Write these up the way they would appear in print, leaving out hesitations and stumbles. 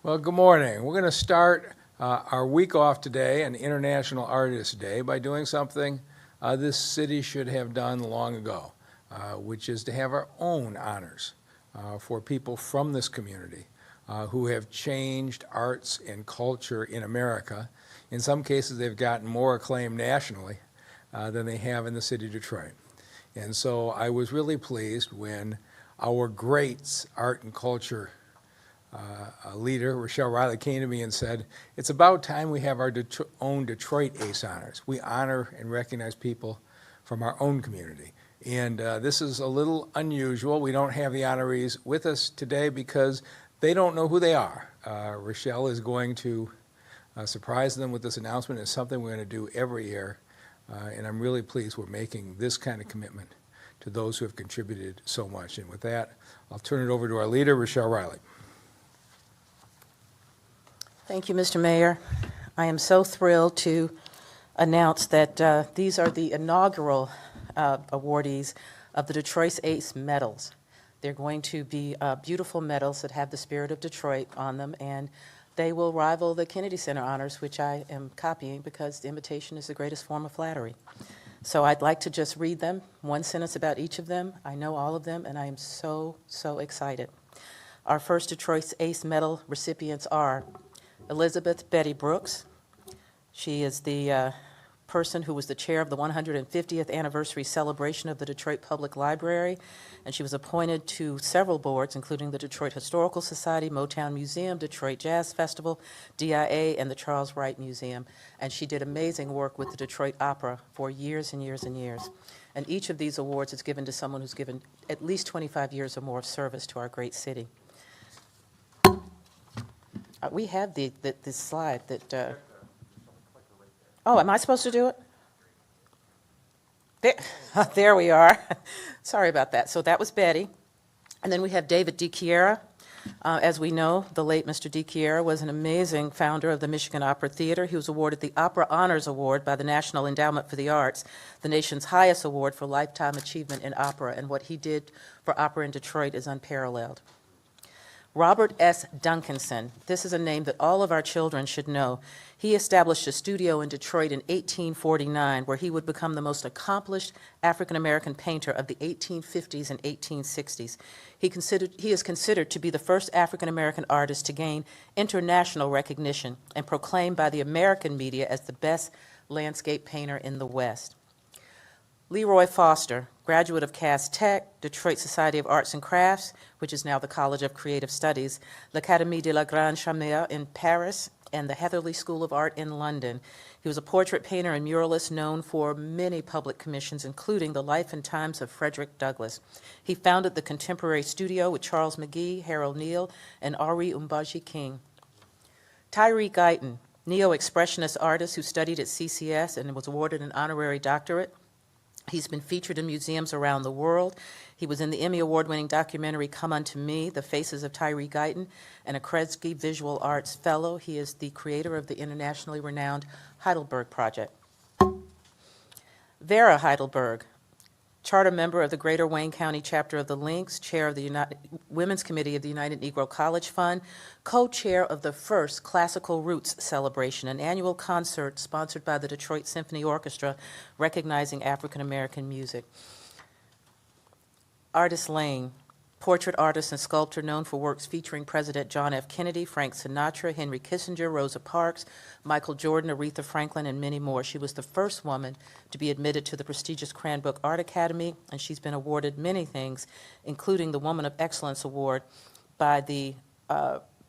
Well, good morning. We're going to start our week off today, an International Artist Day, by doing something this city should have done long ago, which is to have our own honors for people from this community who have changed arts and culture in America. In some cases, they've gotten more acclaim nationally than they have in the city of Detroit. And so I was really pleased when our greats art and culture leader, Rochelle Riley, came to me and said, it's about time we have our own Detroit ACE Honors. We honor and recognize people from our own community. And this is a little unusual. We don't have the honorees with us today because they don't know who they are. Rochelle is going to surprise them with this announcement. It's something we're going to do every year. And I'm really pleased we're making this kind of commitment to those who have contributed so much. And with that, I'll turn it over to our leader, Rochelle Riley. Thank you, Mr. Mayor. I am so thrilled to announce that these are the inaugural awardees of the Detroit ACE medals. They're going to be beautiful medals that have the spirit of Detroit on them, and they will rival the Kennedy Center honors, which I am copying because the imitation is the greatest form of flattery. So I'd like to just read them, one sentence about each of them. I know all of them, and I am so excited. Our first Detroit ACE medal recipients are Elizabeth Betty Brooks. She is the person who was the chair of the 150th anniversary celebration of the Detroit Public Library, and she was appointed to several boards, including the Detroit Historical Society, Motown Museum, Detroit Jazz Festival, DIA, and the Charles Wright Museum. And she did amazing work with the Detroit Opera for years and years and years. And each of these awards is given to someone who's given at least 25 years or more of service to our great city. We have this slide that, oh, am I supposed to do it? There we are. Sorry about that. So that was Betty. And then we have David DiChiara. As we know, the late Mr. DiChiara was an amazing founder of the Michigan Opera Theater. He was awarded the Opera Honors Award by the National Endowment for the Arts, the nation's highest award for lifetime achievement in opera, and what he did for opera in Detroit is unparalleled. Robert S. Duncanson, this is a name that all of our children should know. He established a studio in Detroit in 1849 where he would become the most accomplished African-American painter of the 1850s and 1860s. He is considered to be the first African-American artist to gain international recognition and proclaimed by the American media as the best landscape painter in the West. Leroy Foster, graduate of Cass Tech, Detroit Society of Arts and Crafts, which is now the College of Creative Studies, l'Académie de la Grande Chambre in Paris, and the Heatherley School of Art in London. He was a portrait painter and muralist known for many public commissions, including the life and times of Frederick Douglass. He founded the Contemporary Studio with Charles McGee, Harold Neal, and Ari Umbaji King. Tyree Guyton, neo-expressionist artist who studied at CCS and was awarded an honorary doctorate. He's been featured in museums around the world. He was in the Emmy Award-winning documentary Come Unto Me, The Faces of Tyree Guyton, and a Kresge Visual Arts Fellow. He is the creator of the internationally renowned Heidelberg Project. Vera Heidelberg, charter member of the Greater Wayne County chapter of the Lynx, chair of the Women's Committee of the United Negro College Fund, co-chair of the first Classical Roots Celebration, an annual concert sponsored by the Detroit Symphony Orchestra recognizing African American music. Artis Lane, portrait artist and sculptor known for works featuring President John F. Kennedy, Frank Sinatra, Henry Kissinger, Rosa Parks, Michael Jordan, Aretha Franklin, and many more. She was the first woman to be admitted to the prestigious Cranbrook Art Academy, and she's been awarded many things, including the Woman of Excellence Award by the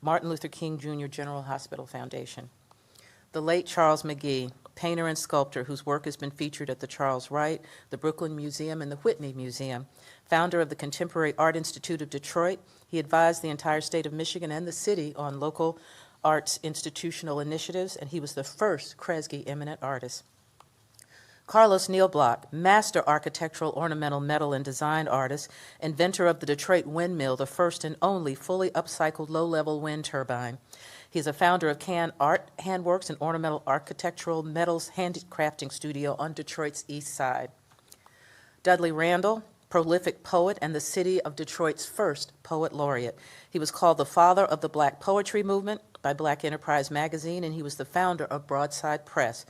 Martin Luther King Jr. General Hospital Foundation. The late Charles McGee, painter and sculptor whose work has been featured at the Charles Wright, the Brooklyn Museum, and the Whitney Museum. Founder of the Contemporary Art Institute of Detroit, he advised the entire state of Michigan and the city on local arts institutional initiatives, and he was the first Kresge eminent artist. Carlos Nealblock, master architectural ornamental metal and design artist, inventor of the Detroit windmill, the first and only fully upcycled low-level wind turbine. He's a founder of Can Art Handworks, an ornamental architectural metals handicrafting studio on Detroit's east side. Dudley Randall, prolific poet and the city of Detroit's first poet laureate. He was called the father of the Black poetry movement by Black Enterprise magazine, and he was the founder of Broadside Press,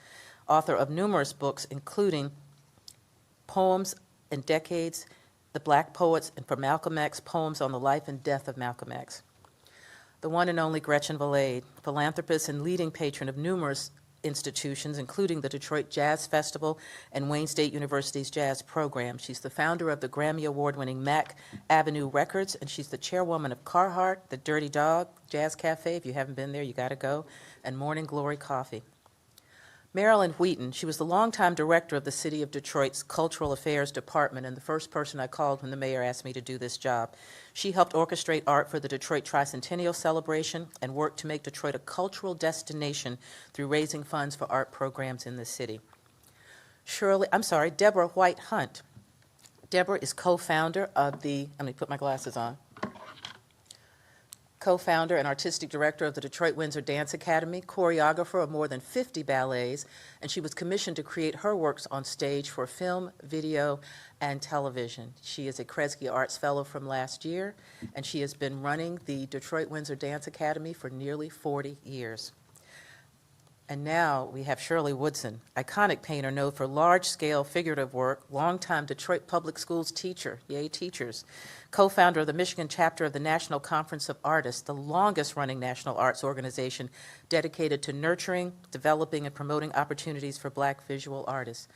author of numerous books, including Poems and Decades, The Black Poets, and for Malcolm X, Poems on the Life and Death of Malcolm X. The one and only Gretchen Valade, philanthropist and leading patron of numerous institutions, including the Detroit Jazz Festival and Wayne State University's jazz program. She's the founder of the Grammy Award-winning Mack Avenue Records, and she's the chairwoman of Carhartt, the Dirty Dog Jazz Cafe. If you haven't been there, you got to go, and Morning Glory Coffee. Marilyn Wheaton, she was the longtime director of the City of Detroit's Cultural Affairs Department and the first person I called when the mayor asked me to do this job. She helped orchestrate art for the Detroit Tricentennial Celebration and worked to make Detroit a cultural destination through raising funds for art programs in the city. Debra White-Hunt. Debra is co-founder of let me put my glasses on. Co-founder and artistic director of the Detroit Windsor Dance Academy, choreographer of more than 50 ballets, and she was commissioned to create her works on stage for film, video, and television. She is a Kresge Arts Fellow from last year, and she has been running the Detroit Windsor Dance Academy for nearly 40 years. And now we have Shirley Woodson, iconic painter known for large-scale figurative work, longtime Detroit Public Schools teacher, yay teachers, co-founder of the Michigan chapter of the National Conference of Artists, the longest-running national arts organization dedicated to nurturing, developing, and promoting opportunities for Black visual artists.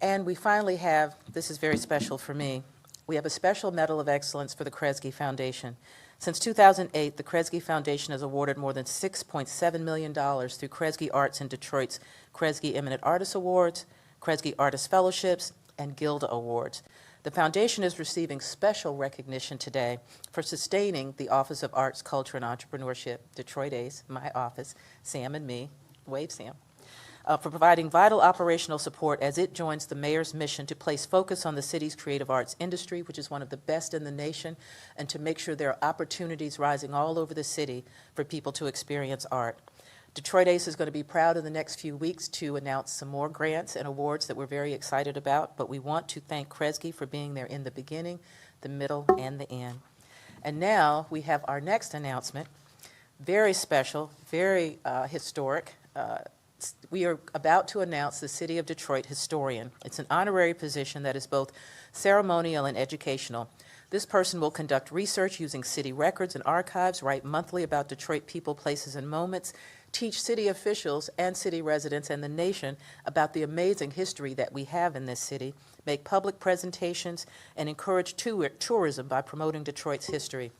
And we finally have, this is very special for me, we have a special Medal of Excellence for the Kresge Foundation. Since 2008, the Kresge Foundation has awarded more than $6.7 million through Kresge Arts in Detroit's Kresge Eminent Artist Awards, Kresge Artist Fellowships, and Gilda Awards. The foundation is receiving special recognition today for sustaining the Office of Arts, Culture, and Entrepreneurship, Detroit ACE, my office, Sam and me, wave Sam, for providing vital operational support as it joins the mayor's mission to place focus on the city's creative arts industry, which is one of the best in the nation, and to make sure there are opportunities rising all over the city for people to experience art. Detroit ACE is going to be proud in the next few weeks to announce some more grants and awards that we're very excited about, but we want to thank Kresge for being there in the beginning, the middle, and the end. And now we have our next announcement, very special, very historic. We are about to announce the City of Detroit Historian. It's an honorary position that is both ceremonial and educational. This person will conduct research using city records and archives, write monthly about Detroit people, places, and moments, teach city officials and city residents and the nation about the amazing history that we have in this city, make public presentations, and encourage tourism by promoting Detroit's history.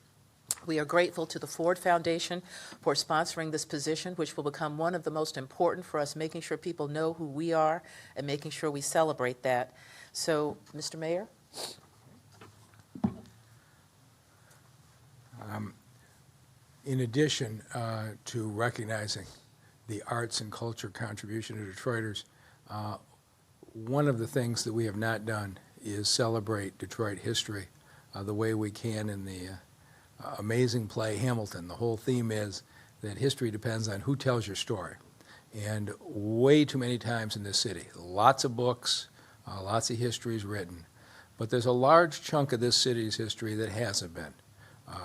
We are grateful to the Ford Foundation for sponsoring this position, which will become one of the most important for us, making sure people know who we are and making sure we celebrate that. So, Mr. Mayor? In addition to recognizing the arts and culture contribution to Detroiters, one of the things that we have not done is celebrate Detroit history the way we can in the amazing play Hamilton. The whole theme is that history depends on who tells your story. And way too many times in this city, lots of books, lots of histories written, but there's a large chunk of this city's history that hasn't been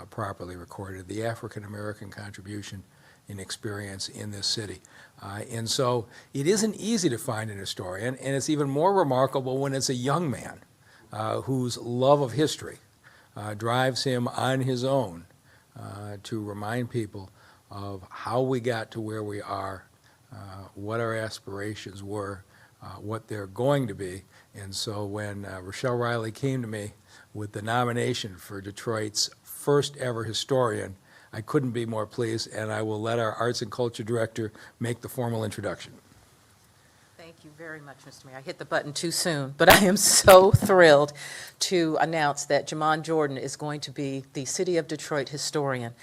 properly recorded, the African American contribution and experience in this city. And so it isn't easy to find an historian, and it's even more remarkable when it's a young man whose love of history drives him on his own to remind people of how we got to where we are, what our aspirations were, what they're going to be. And so when Rochelle Riley came to me with the nomination for Detroit's first ever historian, I couldn't be more pleased, and I will let our Arts and Culture Director make the formal introduction. Thank you very much, Mr. Mayor. I hit the button too soon, but I am so thrilled to announce that Jamon Jordan is going to be the City of Detroit historian,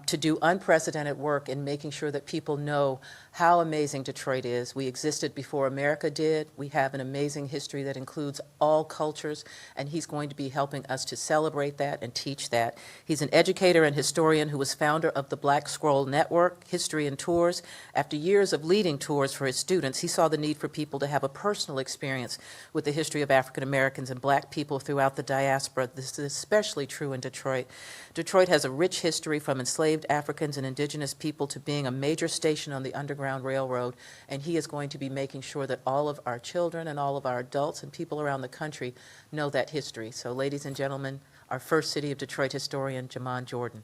to do unprecedented work in making sure that people know how amazing Detroit is. We existed before America did. We have an amazing history that includes all cultures, and he's going to be helping us to celebrate that and teach that. He's an educator and historian who was founder of the Black Scroll Network, History and Tours. After years of leading tours for his students, he saw the need for people to have a personal experience with the history of African Americans and Black people throughout the diaspora. This is especially true in Detroit. Detroit has a rich history from from enslaved Africans and indigenous people to being a major station on the Underground Railroad, and he is going to be making sure that all of our children and all of our adults and people around the country know that history. So, ladies and gentlemen, our first City of Detroit historian, Jamon Jordan.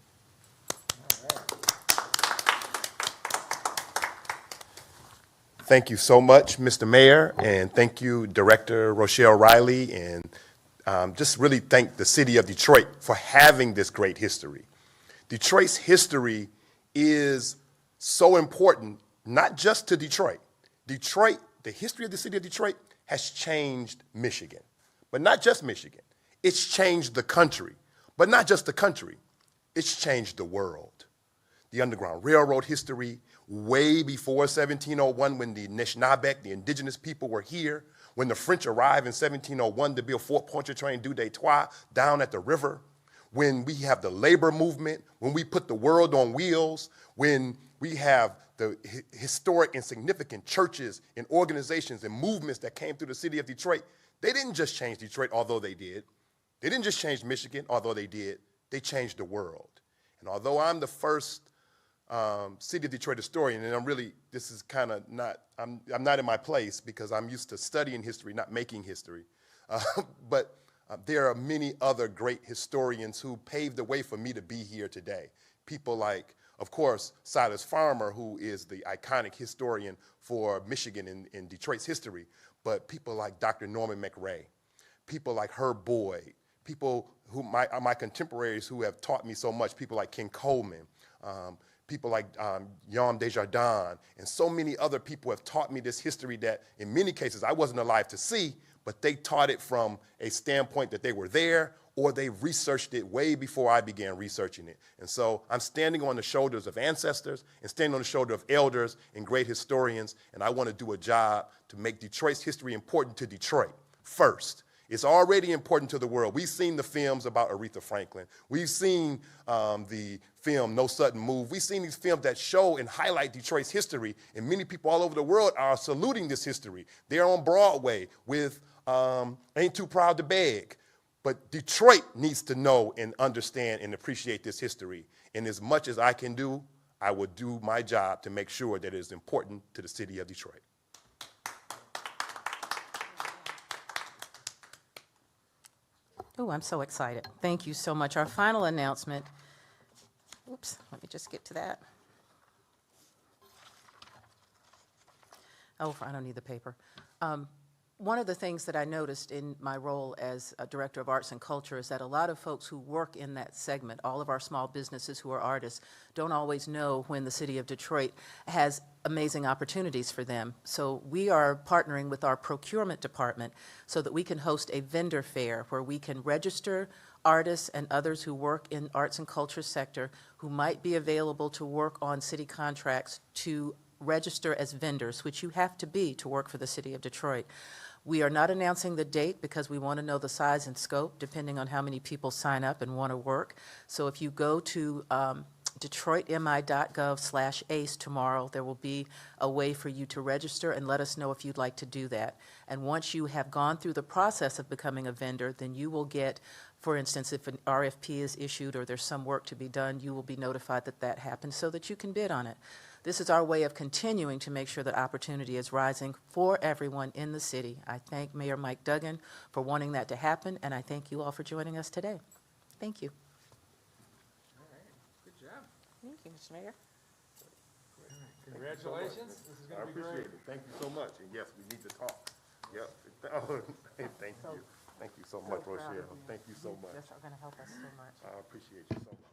Thank you so much, Mr. Mayor, and thank you, Director Rochelle Riley, and just really thank the City of Detroit for having this great history. Detroit's history is so important, not just to Detroit. Detroit, the history of the City of Detroit has changed Michigan, but not just Michigan. It's changed the country, but not just the country. It's changed the world. The Underground Railroad history, way before 1701, when the Anishinaabe, the indigenous people, were here, when the French arrived in 1701 to build Fort Pontchartrain du Detroit down at the river, when we have the labor movement, when we put the world on wheels, when we have the historic and significant churches and organizations and movements that came through the City of Detroit. They didn't just change Detroit, although they did. They didn't just change Michigan, although they did. They changed the world. And although I'm the first City of Detroit historian, and I'm really, this is kind of not, I'm not in my place because I'm used to studying history, not making history. But there are many other great historians who paved the way for me to be here today. People like, of course, Silas Farmer, who is the iconic historian for Michigan in Detroit's history, but people like Dr. Norman McRae, people like Herb Boyd, people who my contemporaries who have taught me so much, people like Ken Coleman, people like Yom Desjardins, and so many other people have taught me this history that in many cases I wasn't alive to see, but they taught it from a standpoint that they were there or they researched it way before I began researching it. And so I'm standing on the shoulders of ancestors and standing on the shoulder of elders and great historians, and I want to do a job to make Detroit's history important to Detroit first. It's already important to the world. We've seen the films about Aretha Franklin. We've seen the film No Sudden Move. We've seen these films that show and highlight Detroit's history, and many people all over the world are saluting this history. They're on Broadway with Ain't Too Proud to Beg. But Detroit needs to know and understand and appreciate this history. And as much as I can do, I will do my job to make sure that it is important to the City of Detroit. Oh, I'm so excited. Thank you so much. Our final announcement, oops, let me just get to that. Oh, I don't need the paper. One of the things that I noticed in my role as a Director of Arts and Culture is that a lot of folks who work in that segment, all of our small businesses who are artists, don't always know when the City of Detroit has amazing opportunities for them. So we are partnering with our procurement department so that we can host a vendor fair where we can register artists and others who work in arts and culture sector who might be available to work on city contracts to register as vendors, which you have to be to work for the City of Detroit. We are not announcing the date because we want to know the size and scope depending on how many people sign up and want to work. So if you go to DetroitMI.gov/ACE tomorrow, there will be a way for you to register and let us know if you'd like to do that. And once you have gone through the process of becoming a vendor, then you will get, for instance, if an RFP is issued or there's some work to be done, you will be notified that that happened so that you can bid on it. This is our way of continuing to make sure that opportunity is rising for everyone in the city. I thank Mayor Mike Duggan for wanting that to happen, and I thank you all for joining us today. Thank you. All right, good job. Thank you, Mr. Mayor. Congratulations. This is going to be great. I appreciate it. Thank you so much. And yes, we need to talk. Yep. Oh, thank you. Thank you so much, Rochelle. Thank you so much. That's going to help us so much. I appreciate you so much.